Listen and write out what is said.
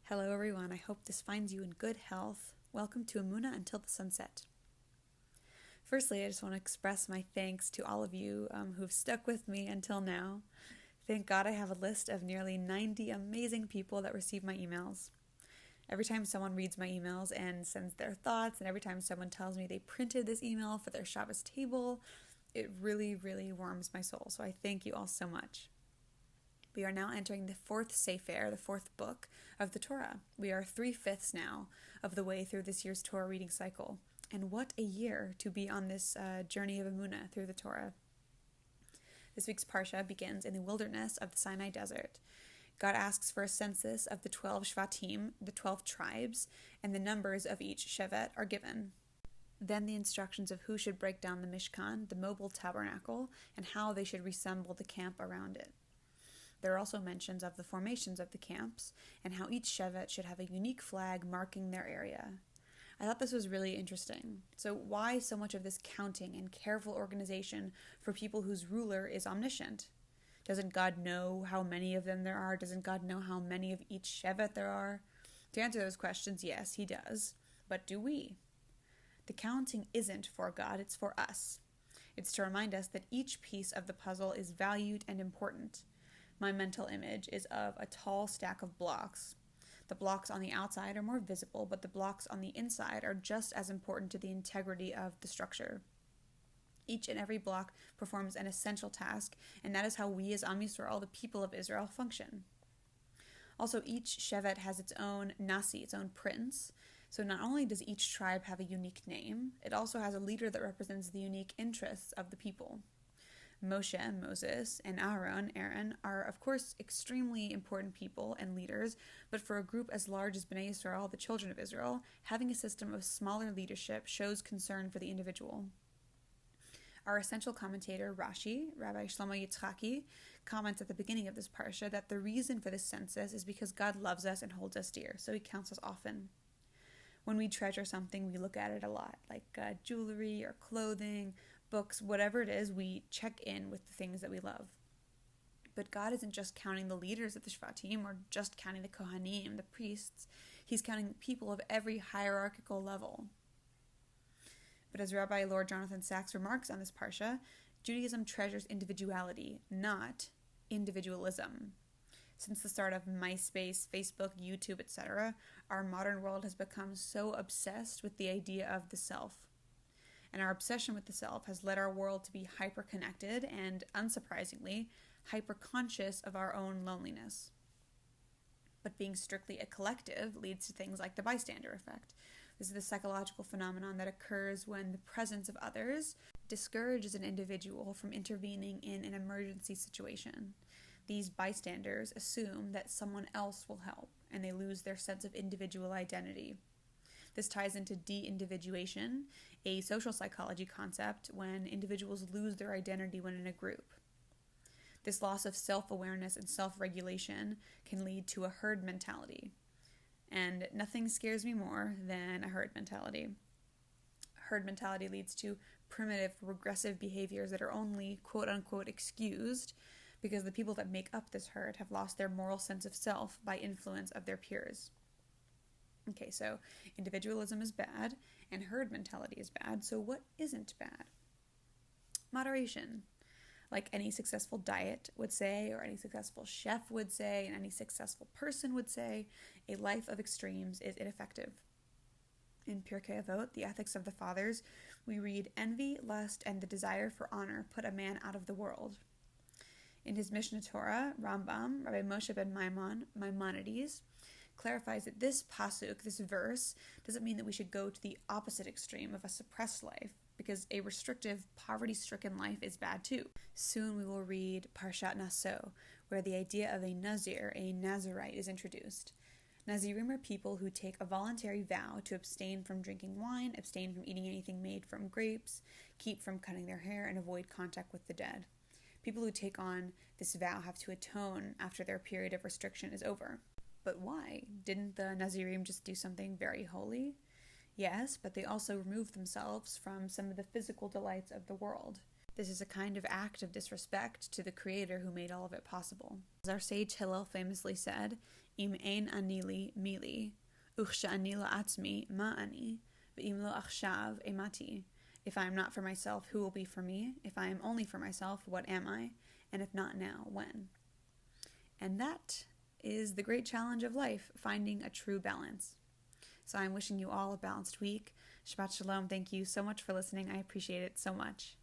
Hello everyone, I hope this finds you in good health. Welcome to Emunah Until the Sunset. Firstly, I just want to express my thanks to all of you who've stuck with me until now. Thank God I have a list of nearly 90 amazing people that receive my emails. Every time someone reads my emails and sends their thoughts, and every time someone tells me they printed this email for their Shabbos table, it really, really warms my soul. So I thank you all so much. We are now entering the fourth Sefer, the fourth book of the Torah. We are 3/5 now of the way through this year's Torah reading cycle. And what a year to be on this journey of Emunah through the Torah. This week's Parsha begins in the wilderness of the Sinai Desert. God asks for a census of the 12 Shvatim, the 12 tribes, and the numbers of each Shevet are given. Then the instructions of who should break down the Mishkan, the mobile tabernacle, and how they should reassemble the camp around it. There are also mentions of the formations of the camps and how each Shevet should have a unique flag marking their area. I thought this was really interesting. So why so much of this counting and careful organization for people whose ruler is omniscient? Doesn't God know how many of them there are? Doesn't God know how many of each Shevet there are? To answer those questions, yes, he does. But do we? The counting isn't for God, it's for us. It's to remind us that each piece of the puzzle is valued and important. My mental image is of a tall stack of blocks. The blocks on the outside are more visible, but the blocks on the inside are just as important to the integrity of the structure. Each and every block performs an essential task, and that is how we as Am Yisrael, the people of Israel, function. Also, each Shevet has its own Nasi, its own prince. So not only does each tribe have a unique name, it also has a leader that represents the unique interests of the people. Moshe, Moses, and Aaron, are of course extremely important people and leaders, but for a group as large as Bnei Yisrael, the children of Israel, having a system of smaller leadership shows concern for the individual. Our essential commentator, Rashi, Rabbi Shlomo Yitzchaki, comments at the beginning of this parsha that the reason for this census is because God loves us and holds us dear, so he counts us often. When we treasure something, we look at it a lot, like jewelry or clothing, books, whatever it is, we check in with the things that we love. But God isn't just counting the leaders of the Shvatim or just counting the Kohanim, the priests. He's counting people of every hierarchical level. But as Rabbi Lord Jonathan Sacks remarks on this parsha, Judaism treasures individuality, not individualism. Since the start of MySpace, Facebook, YouTube, etc., our modern world has become so obsessed with the idea of the self. And our obsession with the self has led our world to be hyper-connected and, unsurprisingly, hyper-conscious of our own loneliness. But being strictly a collective leads to things like the bystander effect. This is the psychological phenomenon that occurs when the presence of others discourages an individual from intervening in an emergency situation. These bystanders assume that someone else will help, and they lose their sense of individual identity. This ties into de-individuation, a social psychology concept when individuals lose their identity when in a group. This loss of self-awareness and self-regulation can lead to a herd mentality. And nothing scares me more than a herd mentality. Herd mentality leads to primitive, regressive behaviors that are only quote-unquote excused because the people that make up this herd have lost their moral sense of self by influence of their peers. Okay, so individualism is bad, and herd mentality is bad, so what isn't bad? Moderation. Like any successful diet would say, or any successful chef would say, and any successful person would say, a life of extremes is ineffective. In Pirkei Avot, the Ethics of the Fathers, we read, "Envy, lust, and the desire for honor put a man out of the world." In his Mishnah Torah, Rambam, Rabbi Moshe ben Maimonides, clarifies that this pasuk, this verse, doesn't mean that we should go to the opposite extreme of a suppressed life, because a restrictive, poverty-stricken life is bad too. Soon we will read Parshat Naso, where the idea of a Nazir, a Nazirite, is introduced. Nazirim are people who take a voluntary vow to abstain from drinking wine, abstain from eating anything made from grapes, keep from cutting their hair, and avoid contact with the dead. People who take on this vow have to atone after their period of restriction is over. But why? Didn't the Nazirim just do something very holy? Yes, but they also removed themselves from some of the physical delights of the world. This is a kind of act of disrespect to the Creator who made all of it possible. As our sage Hillel famously said, Im ein ani li mili, וכשאני לעצמי מה אני, ואם לא עכשיו אימתי. If I am not for myself, who will be for me? If I am only for myself, what am I? And if not now, when? And that is the great challenge of life, finding a true balance. So I'm wishing you all a balanced week. Shabbat Shalom. Thank you so much for listening. I appreciate it so much.